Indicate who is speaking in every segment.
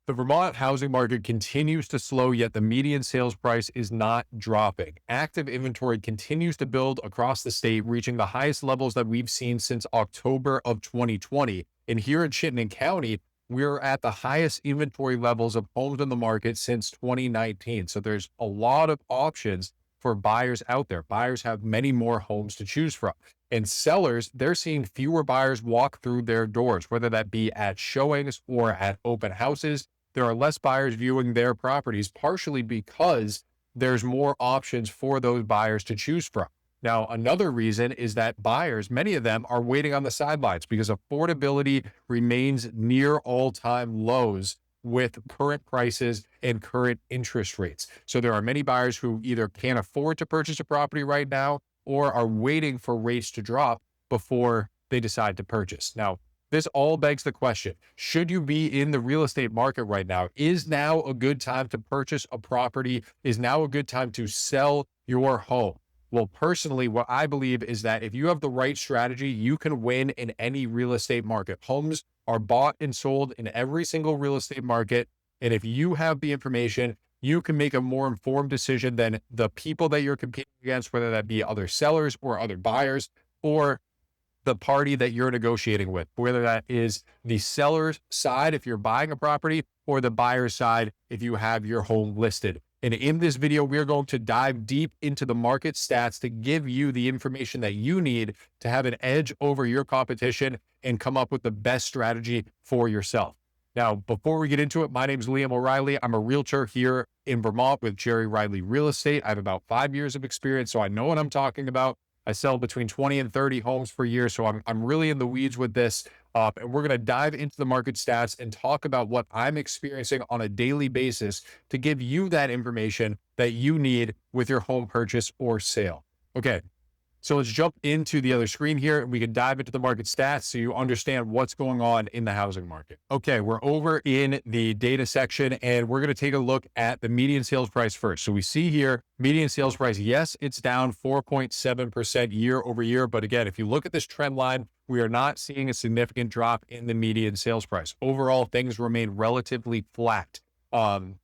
Speaker 1: The Vermont housing market continues to slow, yet the median sales price is not dropping. Active inventory continues to build across the state, reaching the highest levels that we've seen since October of 2020. And here in Chittenden County, we're at the highest inventory levels of homes in the market since 2019. So there's a lot of options for buyers out there. Buyers have many more homes to choose from. And sellers, they're seeing fewer buyers walk through their doors, whether that be at showings or at open houses. There are less buyers viewing their properties, partially because there's more options for those buyers to choose from. Now, another reason is that buyers, many of them, are waiting on the sidelines because affordability remains near all-time lows with current prices and current interest rates. So there are many buyers who either can't afford to purchase a property right now or are waiting for rates to drop before they decide to purchase. Now, this all begs the question, should you be in the real estate market right now? Is now a good time to purchase a property? Is now a good time to sell your home? Well, personally, what I believe is that if you have the right strategy, you can win in any real estate market. Homes are bought and sold in every single real estate market. And if you have the information, you can make a more informed decision than the people that you're competing against, whether that be other sellers or other buyers, or the party that you're negotiating with, whether that is the seller's side if you're buying a property or the buyer's side if you have your home listed. And in this video, we're going to dive deep into the market stats to give you the information that you need to have an edge over your competition and come up with the best strategy for yourself. Now, before we get into it, my name is Liam O'Reilly. I'm a realtor here in Vermont with Jerry Riley Real Estate. I have about 5 years of experience, so I know what I'm talking about. I sell between 20 and 30 homes per year, so I'm really in the weeds with this. And we're going to dive into the market stats and talk about what I'm experiencing on a daily basis to give you that information that you need with your home purchase or sale. Okay, so let's jump into the other screen here and we can dive into the market stats so you understand what's going on in the housing market. Okay, we're over in the data section and we're going to take a look at the median sales price first. So we see here, median sales price, yes, it's down 4.7% year over year. But again, if you look at this trend line, we are not seeing a significant drop in the median sales price. Overall, things remain relatively flat.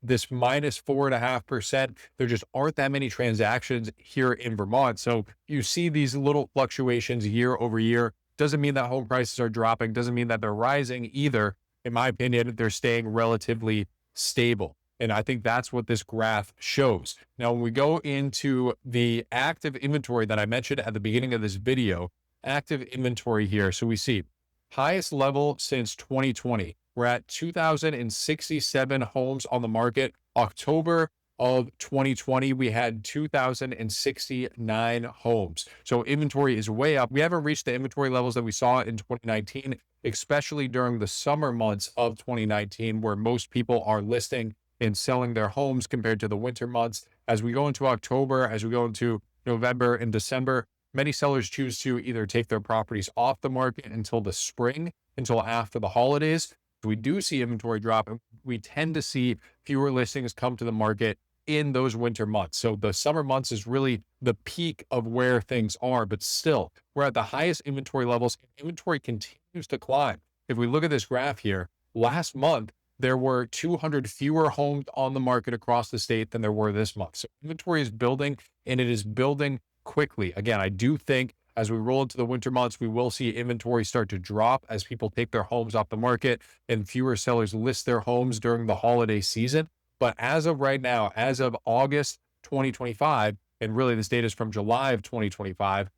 Speaker 1: This minus 4.5%, there just aren't that many transactions here in Vermont. So you see these little fluctuations year over year. Doesn't mean that home prices are dropping, doesn't mean that they're rising either. In my opinion, they're staying relatively stable. And I think that's what this graph shows. Now, when we go into the active inventory that I mentioned at the beginning of this video, active inventory here. So we see highest level since 2020. We're at 2,067 homes on the market. October of 2020, we had 2,069 homes. So inventory is way up. We haven't reached the inventory levels that we saw in 2019, especially during the summer months of 2019, where most people are listing and selling their homes compared to the winter months. As we go into October, as we go into November and December, many sellers choose to either take their properties off the market until the spring, until after the holidays. We do see inventory drop, and we tend to see fewer listings come to the market in those winter months. So the summer months is really the peak of where things are, but still, we're at the highest inventory levels. Inventory continues to climb. If we look at this graph here, last month, there were 200 fewer homes on the market across the state than there were this month. So inventory is building, and it is building quickly. Again, I do think as we roll into the winter months, we will see inventory start to drop as people take their homes off the market and fewer sellers list their homes during the holiday season. But as of right now, as of August 2025, and really this data is from July of 2025,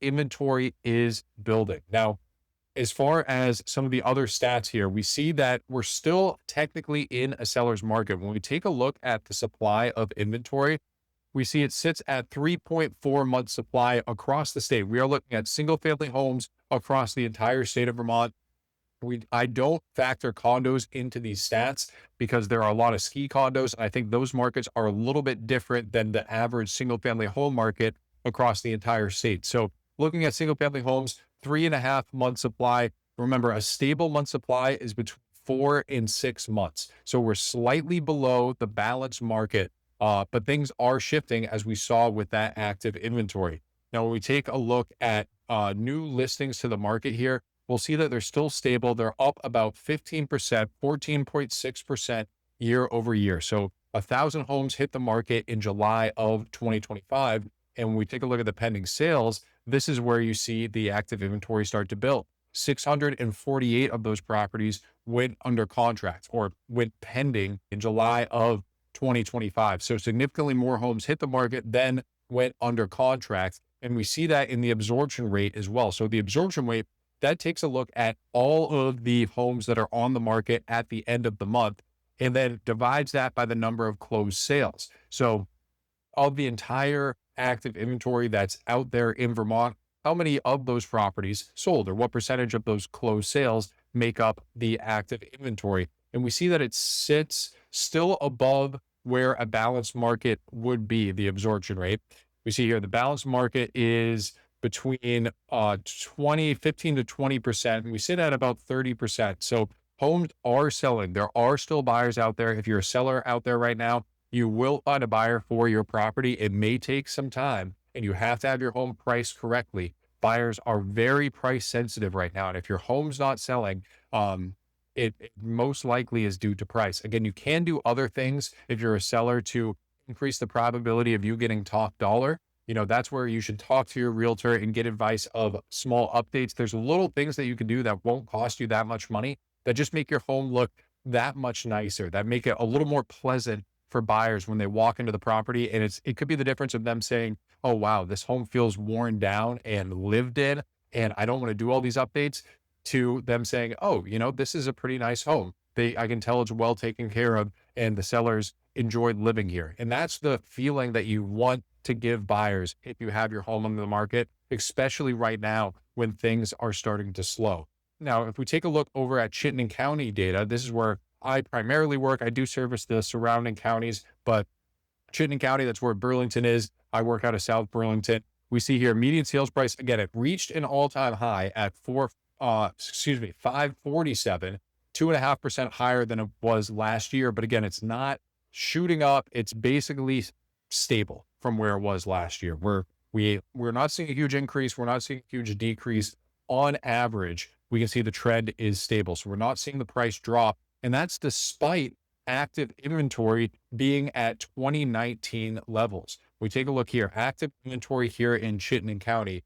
Speaker 1: inventory is building. Now, as far as some of the other stats here, we see that we're still technically in a seller's market. When we take a look at the supply of inventory, we see it sits at 3.4 months supply across the state. We are looking at single family homes across the entire state of Vermont. I don't factor condos into these stats because there are a lot of ski condos. And I think those markets are a little bit different than the average single family home market across the entire state. So looking at single family homes, 3.5 months supply. Remember, a stable month supply is between 4 and 6 months. So we're slightly below the balanced market. But things are shifting as we saw with that active inventory. Now, when we take a look at new listings to the market here, we'll see that they're still stable. They're up about 15%, 14.6% year over year. So 1,000 homes hit the market in July of 2025. And when we take a look at the pending sales, this is where you see the active inventory start to build. 648 of those properties went under contract or went pending in July of 2025. So significantly more homes hit the market than went under contract. And we see that in the absorption rate as well. So the absorption rate, that takes a look at all of the homes that are on the market at the end of the month, and then divides that by the number of closed sales. So of the entire active inventory that's out there in Vermont, how many of those properties sold, or what percentage of those closed sales make up the active inventory? And we see that it sits still above where a balanced market would be, the absorption rate. We see here the balanced market is between 15 to 20%, and we sit at about 30%. So homes are selling. There are still buyers out there. If you're a seller out there right now, you will find a buyer for your property. It may take some time, and you have to have your home priced correctly. Buyers are very price sensitive right now. And if your home's not selling, it most likely is due to price. Again, you can do other things if you're a seller to increase the probability of you getting top dollar. That's where you should talk to your realtor and get advice of small updates. There's little things that you can do that won't cost you that much money, that just make your home look that much nicer, that make it a little more pleasant for buyers when they walk into the property. And it could be the difference of them saying, oh, wow, this home feels worn down and lived in, and I don't want to do all these updates, to them saying, oh, this is a pretty nice home. I can tell it's well taken care of, and the sellers enjoyed living here. And that's the feeling that you want to give buyers if you have your home on the market, especially right now when things are starting to slow. Now, if we take a look over at Chittenden County data, this is where I primarily work. I do service the surrounding counties, but Chittenden County, that's where Burlington is. I work out of South Burlington. We see here median sales price, again, it reached an all-time high at 547, 2.5% higher than it was last year. But again, it's not shooting up. It's basically stable from where it was last year. We're not seeing a huge increase. We're not seeing a huge decrease. On average, we can see the trend is stable. So we're not seeing the price drop. And that's despite active inventory being at 2019 levels. We take a look here, active inventory here in Chittenden County.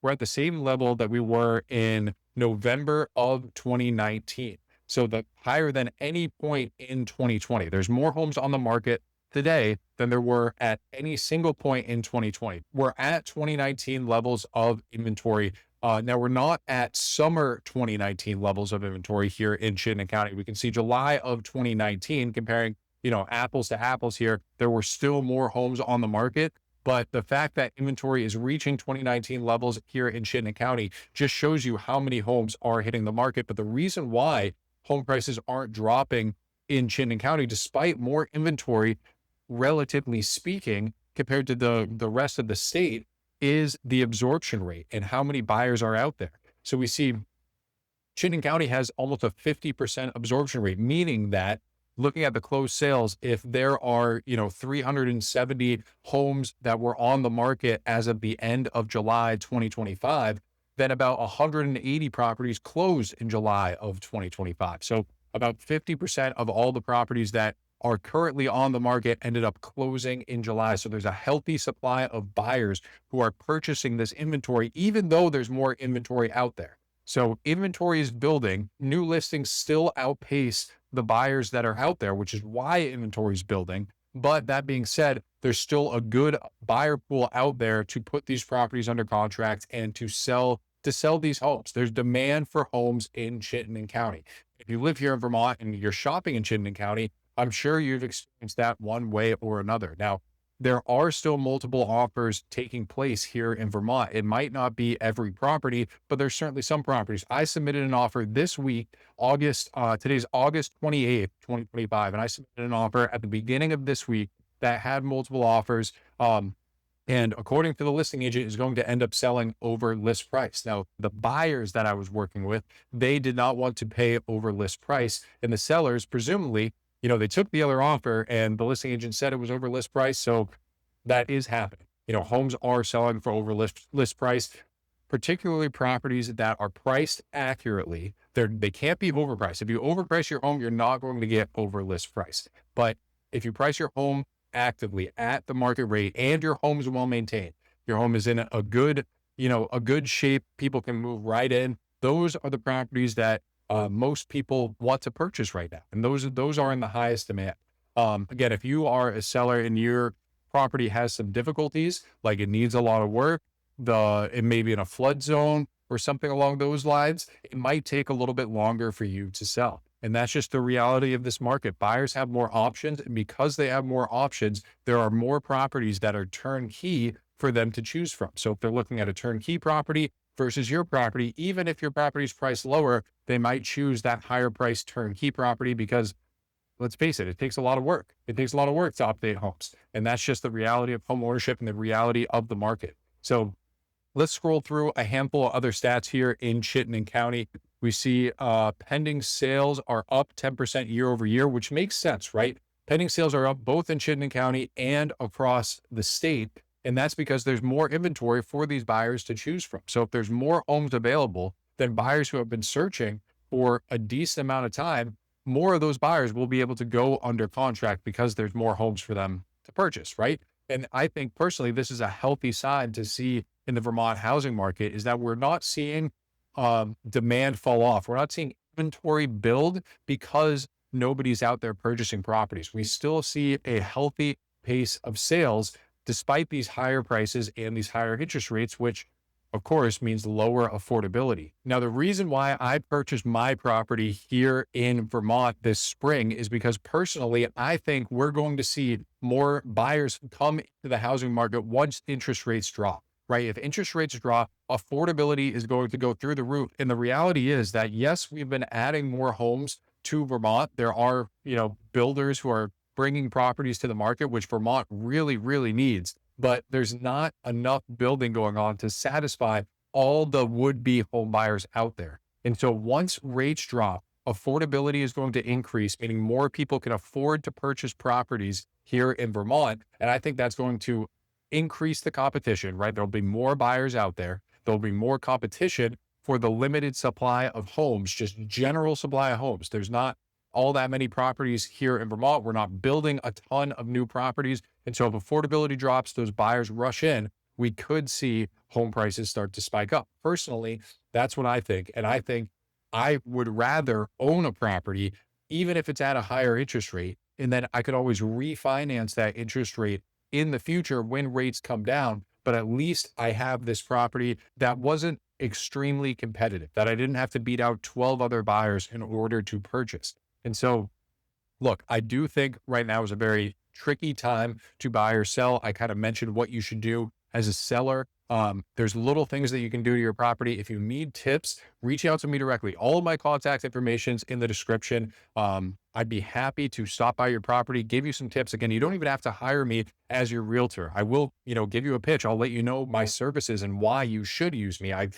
Speaker 1: We're at the same level that we were in November of 2019. So the higher than any point in 2020. There's more homes on the market today than there were at any single point in 2020. We're at 2019 levels of inventory. Now we're not at summer 2019 levels of inventory here in Chittenden County. We can see July of 2019 comparing, apples to apples here. There were still more homes on the market, but the fact that inventory is reaching 2019 levels here in Chittenden County just shows you how many homes are hitting the market. But the reason why home prices aren't dropping in Chittenden County, despite more inventory, relatively speaking, compared to the rest of the state, is the absorption rate and how many buyers are out there. So we see Chittenden County has almost a 50% absorption rate, meaning that looking at the closed sales, if there are, 370 homes that were on the market as of the end of July 2025, then about 180 properties closed in July of 2025. So about 50% of all the properties that are currently on the market ended up closing in July. So there's a healthy supply of buyers who are purchasing this inventory, even though there's more inventory out there. So inventory is building. New listings still outpace the buyers that are out there, which is why inventory is building. But that being said, there's still a good buyer pool out there to put these properties under contract and to sell these homes. There's demand for homes in Chittenden County. If you live here in Vermont and you're shopping in Chittenden County, I'm sure you've experienced that one way or another. Now, there are still multiple offers taking place here in Vermont. It might not be every property, but there's certainly some properties. I submitted an offer this week, today's August 28th, 2025, and I submitted an offer at the beginning of this week that had multiple offers. And according to the listing agent, is going to end up selling over list price. Now, the buyers that I was working with, they did not want to pay over list price. And the sellers, presumably, they took the other offer and the listing agent said it was over list price. So that is happening. Homes are selling for over list price. particularly properties that are priced accurately. They can't be overpriced. If you overprice your home, you're not going to get over list price. But if you price your home actively at the market rate and your home is well maintained, your home is in a good, a good shape, people can move right in. Those are the properties that most people want to purchase right now. And those are in the highest demand. Again, if you are a seller and your property has some difficulties, like it needs a lot of work, it may be in a flood zone or something along those lines, it might take a little bit longer for you to sell. And that's just the reality of this market. Buyers have more options. And because they have more options, there are more properties that are turnkey for them to choose from. So if they're looking at a turnkey property versus your property, even if your property is priced lower, they might choose that higher priced turnkey property because, let's face it, it takes a lot of work. It takes a lot of work to update homes. And that's just the reality of home ownership and the reality of the market. So let's scroll through a handful of other stats here in Chittenden County. We see pending sales are up 10% year over year, which makes sense, right? Pending sales are up both in Chittenden County and across the state. And that's because there's more inventory for these buyers to choose from. So if there's more homes available, then buyers who have been searching for a decent amount of time, more of those buyers will be able to go under contract because there's more homes for them to purchase, right? And I think personally, this is a healthy sign to see in the Vermont housing market, is that we're not seeing demand fall off. We're not seeing inventory build because nobody's out there purchasing properties. We still see a healthy pace of sales despite these higher prices and these higher interest rates, which of course means lower affordability. Now, the reason why I purchased my property here in Vermont this spring is because personally, I think we're going to see more buyers come into the housing market once interest rates drop, right? If interest rates drop, affordability is going to go through the roof. And the reality is that, yes, we've been adding more homes to Vermont. There are, builders who are bringing properties to the market, which Vermont really, really needs. But there's not enough building going on to satisfy all the would-be home buyers out there. And so once rates drop, affordability is going to increase, meaning more people can afford to purchase properties here in Vermont. And I think that's going to increase the competition, right? There'll be more buyers out there. There'll be more competition for the limited supply of homes, just general supply of homes. There's not all that many properties here in Vermont. We're not building a ton of new properties. And so if affordability drops, those buyers rush in, we could see home prices start to spike up. Personally, that's what I think. And I think I would rather own a property, even if it's at a higher interest rate, and then I could always refinance that interest rate in the future when rates come down. But at least I have this property that wasn't extremely competitive, that I didn't have to beat out 12 other buyers in order to purchase. And so, look, I do think right now is a very tricky time to buy or sell. I kind of mentioned what you should do as a seller. There's little things that you can do to your property. If you need tips, reach out to me directly. All of my contact information's in the description. I'd be happy to stop by your property, give you some tips. Again, you don't even have to hire me as your realtor. I will, give you a pitch. I'll let you know my services and why you should use me. I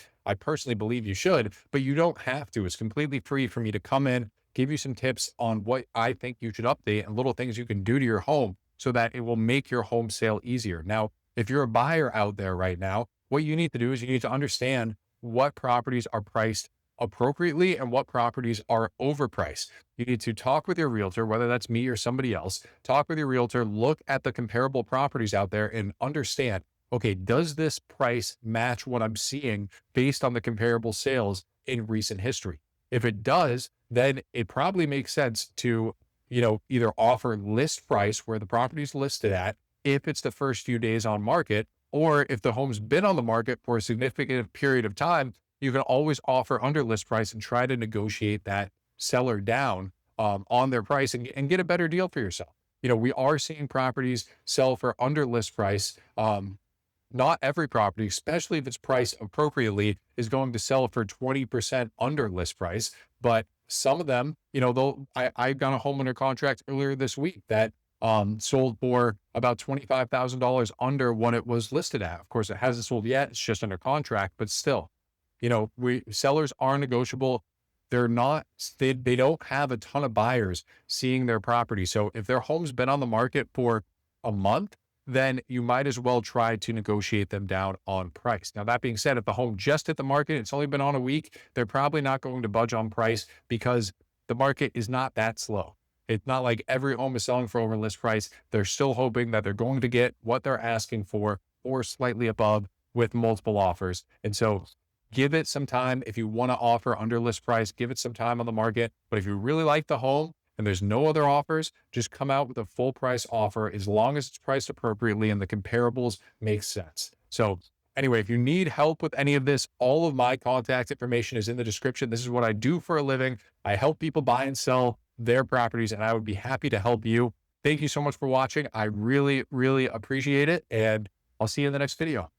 Speaker 1: personally believe you should, but you don't have to. It's completely free for me to come in, give you some tips on what I think you should update and little things you can do to your home so that it will make your home sale easier. Now, if you're a buyer out there right now, what you need to do is you need to understand what properties are priced appropriately and what properties are overpriced. You need to talk with your realtor, whether that's me or somebody else, talk with your realtor, look at the comparable properties out there and understand, okay, does this price match what I'm seeing based on the comparable sales in recent history? If it does, then it probably makes sense to, either offer list price where the property is listed at, if it's the first few days on market, or if the home's been on the market for a significant period of time, you can always offer under list price and try to negotiate that seller down on their price and get a better deal for yourself. We are seeing properties sell for under list price. Not every property, especially if it's priced appropriately, is going to sell for 20% under list price. But some of them, I got a home under contract earlier this week that sold for about $25,000 under what it was listed at. Of course, it hasn't sold yet. It's just under contract, but still, sellers are negotiable. They don't have a ton of buyers seeing their property. So if their home's been on the market for a month, then you might as well try to negotiate them down on price. Now, that being said, if the home just hit the market, it's only been on a week, they're probably not going to budge on price because the market is not that slow. It's not like every home is selling for over list price. They're still hoping that they're going to get what they're asking for or slightly above with multiple offers. And so give it some time. If you want to offer under list price, give it some time on the market. But if you really like the home and there's no other offers, just come out with a full price offer as long as it's priced appropriately and the comparables make sense. So anyway, if you need help with any of this, all of my contact information is in the description. This is what I do for a living. I help people buy and sell their properties, and I would be happy to help you. Thank you so much for watching. I really, really appreciate it. And I'll see you in the next video.